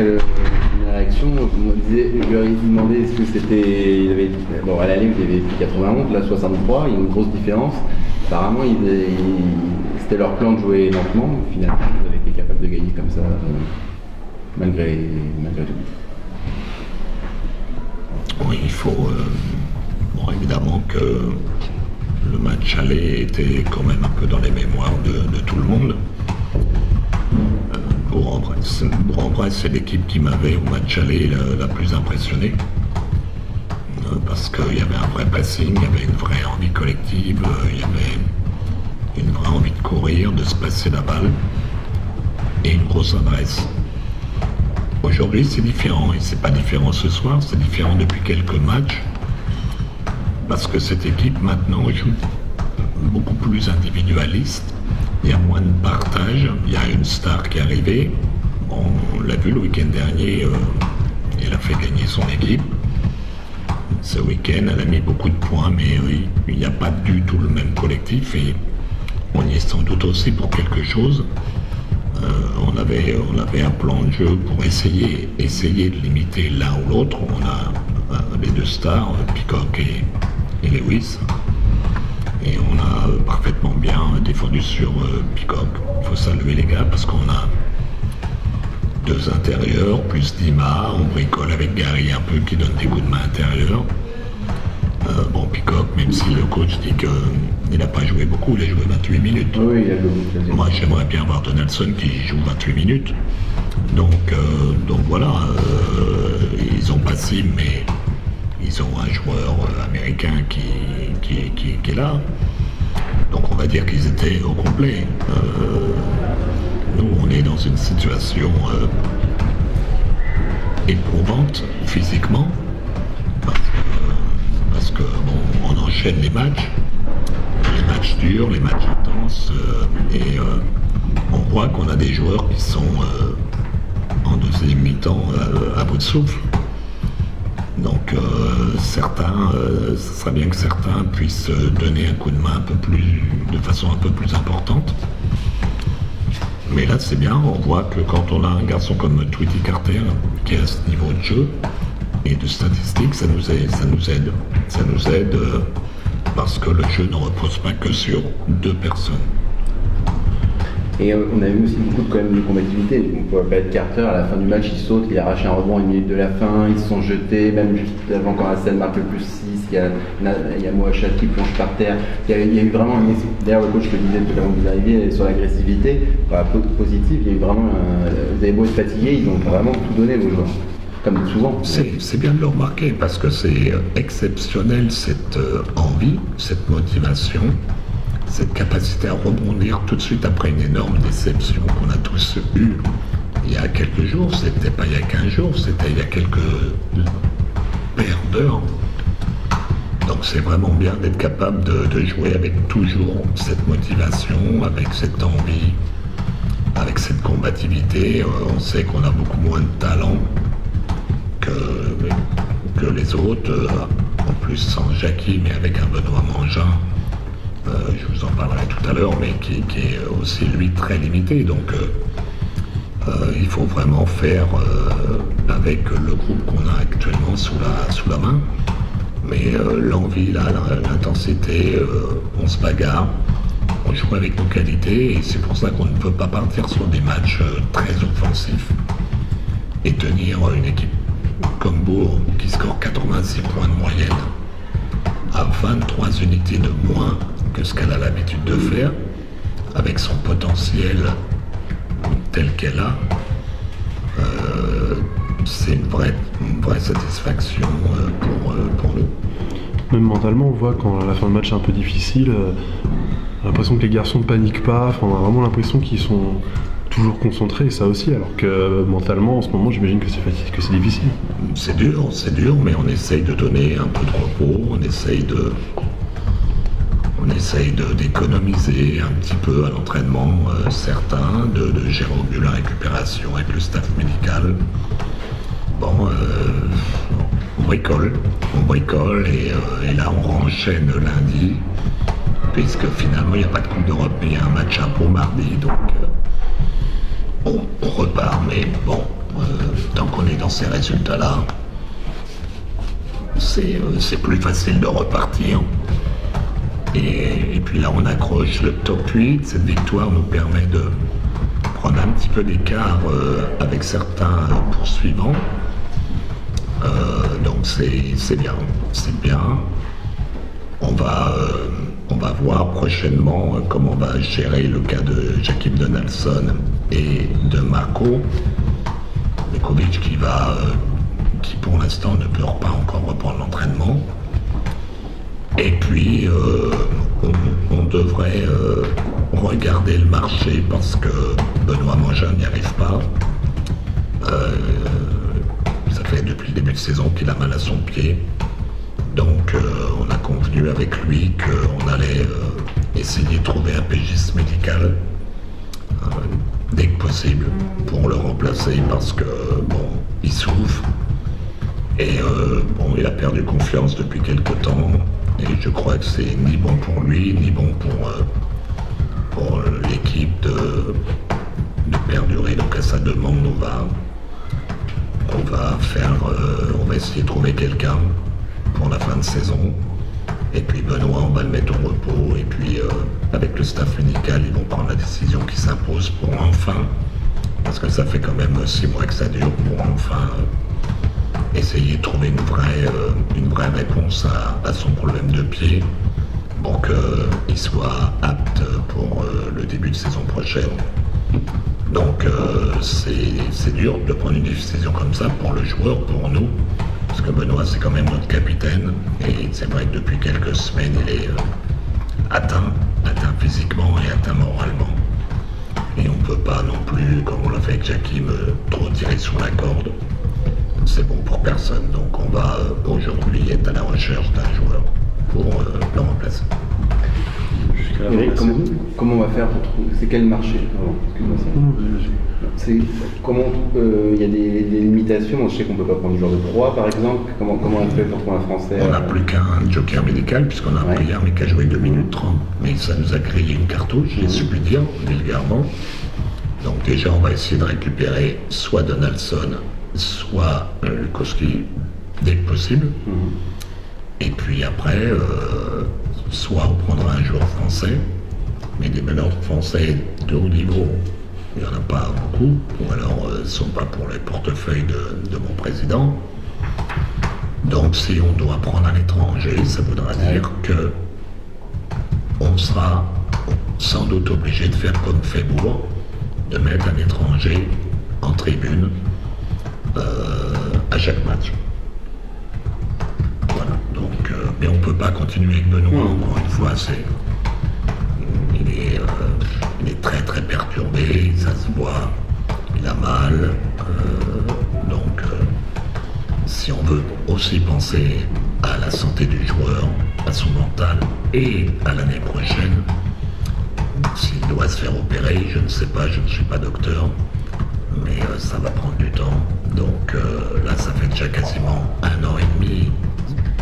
après la réaction, je leur ai demandé est-ce que c'était. Bon, à la ligne, il avait fait 91, là 63, il y a une grosse différence. Apparemment, c'était leur plan de jouer lentement, finalement, ils avaient été capables de gagner comme ça, malgré tout. Oui, il faut. Évidemment que le match aller était quand même un peu dans les mémoires de tout le monde. Bourg-en-Bresse, c'est l'équipe qui m'avait au match aller la plus impressionnée. Parce qu'il y avait un vrai pressing, il y avait une vraie envie collective, il y avait une vraie envie de courir, de se passer la balle et une grosse adresse. Aujourd'hui, c'est différent, et c'est pas différent ce soir, c'est différent depuis quelques matchs. Parce que cette équipe maintenant joue beaucoup plus individualiste, il y a moins de partage, il y a une star qui est arrivée, on l'a vu le week-end dernier, elle a fait gagner son équipe. Ce week-end, elle a mis beaucoup de points, mais il n'y a pas du tout le même collectif et on y est sans doute aussi pour quelque chose. On avait un plan de jeu pour essayer de limiter l'un ou l'autre. On a les deux stars, Peacock et Lewis. Et on a parfaitement bien défendu sur Peacock. Il faut saluer les gars parce qu'on a deux intérieurs, plus Dima, on bricole avec Gary un peu qui donne des coups de main intérieurs. Peacock, même si le coach dit qu'il n'a pas joué beaucoup, il a joué 28 minutes. Oui, il a joué. Moi j'aimerais bien voir Donaldson qui joue 28 minutes. Donc voilà, ils ont pas cible, mais ils ont un joueur américain qui est là. Donc on va dire qu'ils étaient au complet. Nous on est dans une situation éprouvante physiquement parce que on enchaîne les matchs durs, les matchs intenses et on voit qu'on a des joueurs qui sont en deuxième mi-temps à bout de souffle. Donc certains, ce serait bien que certains puissent donner un coup de main de façon un peu plus importante. Mais là c'est bien, on voit que quand on a un garçon comme Tweety Carter qui est à ce niveau de jeu et de statistiques, ça nous aide. Ça nous aide parce que le jeu ne repose pas que sur deux personnes. Et on a vu aussi beaucoup de combativité. On peut pas être Carter, à la fin du match, il saute, il arrache un rebond à 1 minute de la fin, ils se sont jetés, même juste avant quand Hassan marque le plus 6, il y a Moachat qui plonge par terre. Il y a eu vraiment d'ailleurs le coach le disait tout à l'heure que vous arriviez sur l'agressivité, positive, il y a eu vraiment vous avez beau être fatigué, ils ont vraiment tout donné vos joueurs. Comme souvent. C'est bien de le remarquer parce que c'est exceptionnel cette envie, cette motivation, cette capacité à rebondir tout de suite après une énorme déception qu'on a tous eue il y a quelques jours. C'était pas il y a 15 jours, c'était il y a quelques paires d'heures. Donc c'est vraiment bien d'être capable de jouer avec toujours cette motivation, avec cette envie, avec cette combativité. On sait qu'on a beaucoup moins de talent que les autres, en plus sans Jackie, mais avec un Benoît Mangin, je vous en parlerai tout à l'heure, mais qui est aussi lui très limité. Donc il faut vraiment faire avec le groupe qu'on a actuellement sous la main. Mais l'envie, l'intensité, on se bagarre, on joue avec nos qualités, et c'est pour ça qu'on ne peut pas partir sur des matchs très offensifs et tenir une équipe comme Bourg qui score 86 points de moyenne à 23 unités de moins que ce qu'elle a l'habitude de faire, avec son potentiel tel qu'elle a, c'est une vraie satisfaction pour nous. Même mentalement, on voit quand à la fin de match est un peu difficile, on a l'impression que les garçons ne paniquent pas, on a vraiment l'impression qu'ils sont toujours concentrés, et ça aussi, alors que mentalement, en ce moment, j'imagine que c'est difficile. C'est dur, mais on essaye de donner un peu de repos, on essaye d'économiser un petit peu à l'entraînement certains, de gérer au mieux la récupération avec le staff médical. On bricole et là on renchaîne lundi, puisque finalement il n'y a pas de Coupe d'Europe, mais il y a un match à Pau mardi, donc on repart, mais bon, tant qu'on est dans ces résultats-là, c'est plus facile de repartir. Et puis là, on accroche le top 8. Cette victoire nous permet de prendre un petit peu d'écart avec certains poursuivants. Donc c'est bien, c'est bien. On va voir prochainement comment on va gérer le cas de Jakim Donaldson et de Marko Lekovic qui pour l'instant ne peut pas encore reprendre l'entraînement. Et puis on devrait regarder le marché parce que Benoît Mangin n'y arrive pas. Ça fait depuis le début de saison qu'il a mal à son pied. Donc on a convenu avec lui qu'on allait essayer de trouver un pégiste médical dès que possible pour le remplacer parce que il souffre et il a perdu confiance depuis quelque temps et je crois que c'est ni bon pour lui ni bon pour l'équipe de perdurer. Donc à sa demande on va essayer de trouver quelqu'un pour la fin de saison. Et puis Benoît, on va le mettre au repos. Et puis avec le staff médical, ils vont prendre la décision qui s'impose pour enfin, parce que ça fait quand même 6 mois que ça dure, pour enfin essayer de trouver une vraie réponse à son problème de pied pour qu'il soit apte pour le début de saison prochaine. Donc c'est dur de prendre une décision comme ça pour le joueur, pour nous. Parce que Benoît, c'est quand même notre capitaine. Et c'est vrai que depuis quelques semaines, il est atteint physiquement et atteint moralement. Et on ne peut pas non plus, comme on l'a fait avec Jakim, trop tirer sur la corde. C'est bon pour personne. Donc on va aujourd'hui être à la recherche d'un joueur pour le remplacer. Eric, comment on va faire pour trouver... C'est quel marché? Il y a des limitations. Je sais qu'on ne peut pas prendre du joueur de proie, par exemple. Comment on fait pour trouver un Français? On n'a plus qu'un joker médical, puisqu'on a un player, mais qui a joué 2 minutes 30. Mais ça nous a créé une cartouche, si je puis dire, vulgairement. Donc déjà, on va essayer de récupérer soit Donaldson, soit Lukowski, dès que possible. Et puis après, soit on prendra un joueur français, mais des meneurs français de haut niveau, il n'y en a pas beaucoup, ou alors ils ne sont pas pour les portefeuilles de mon président. Donc si on doit prendre à l'étranger, ça voudra dire que on sera sans doute obligé de faire comme Feybourg, de mettre un étranger en tribune à chaque match. Voilà, donc, mais on ne peut pas continuer avec Benoît, encore une fois, il est très très perturbé, ça se voit, il a mal, donc si on veut aussi penser à la santé du joueur, à son mental et à l'année prochaine, s'il doit se faire opérer, je ne sais pas, je ne suis pas docteur, mais ça va prendre du temps, donc là ça fait déjà quasiment 1 an et demi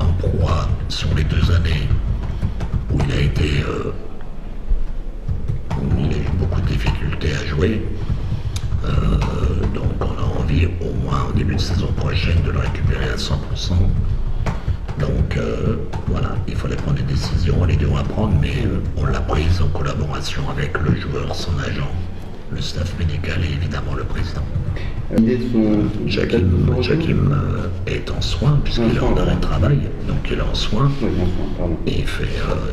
en proie sur les 2 années où il a été où il a eu beaucoup de difficultés à jouer. Donc on a envie au moins au début de saison prochaine de le récupérer à 100%. Donc voilà, il fallait prendre des décisions, on les devra prendre, mais on l'a prise en collaboration avec le joueur, son agent, le staff médical et évidemment le président. L'idée de son... Jakim est en soins puisqu'il est en arrêt de travail, donc il est en soins. Oui, pardon. Et il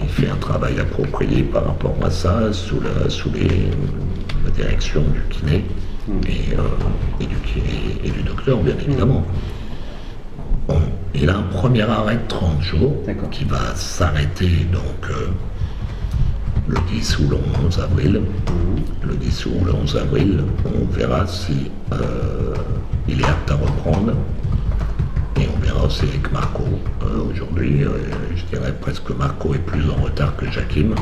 fait un travail approprié par rapport à ça sous la direction du kiné et du docteur, bien évidemment. Bon, il a un premier arrêt de 30 jours qui va s'arrêter donc le 10 ou le 11 avril. Le 10 ou le 11 avril, on verra si il est apte à reprendre. Et on verra aussi avec Marko. Aujourd'hui, je dirais presque que Marko est plus en retard que Jakim.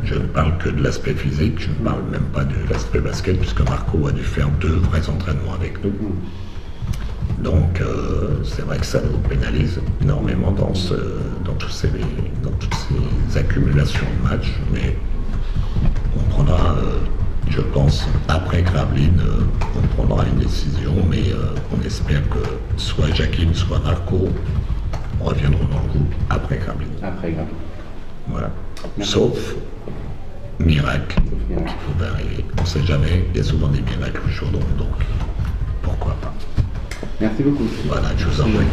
Je ne parle que de l'aspect physique, je ne parle même pas de l'aspect basket, puisque Marko a dû faire 2 vrais entraînements avec nous. Donc c'est vrai que ça nous pénalise énormément dans toutes ces accumulations de matchs, mais on prendra je pense, après Gravelines, on prendra une décision, mais on espère que soit Jakim, soit Marco reviendront dans le groupe après Gravelines. Après, grave. Voilà. Merci. Sauf miracle Sauf miracle. qui pouvait arriver. On ne sait jamais, il y a souvent des miracles au chaudron, donc pourquoi pas. Merci beaucoup. Voilà, je vous en prie.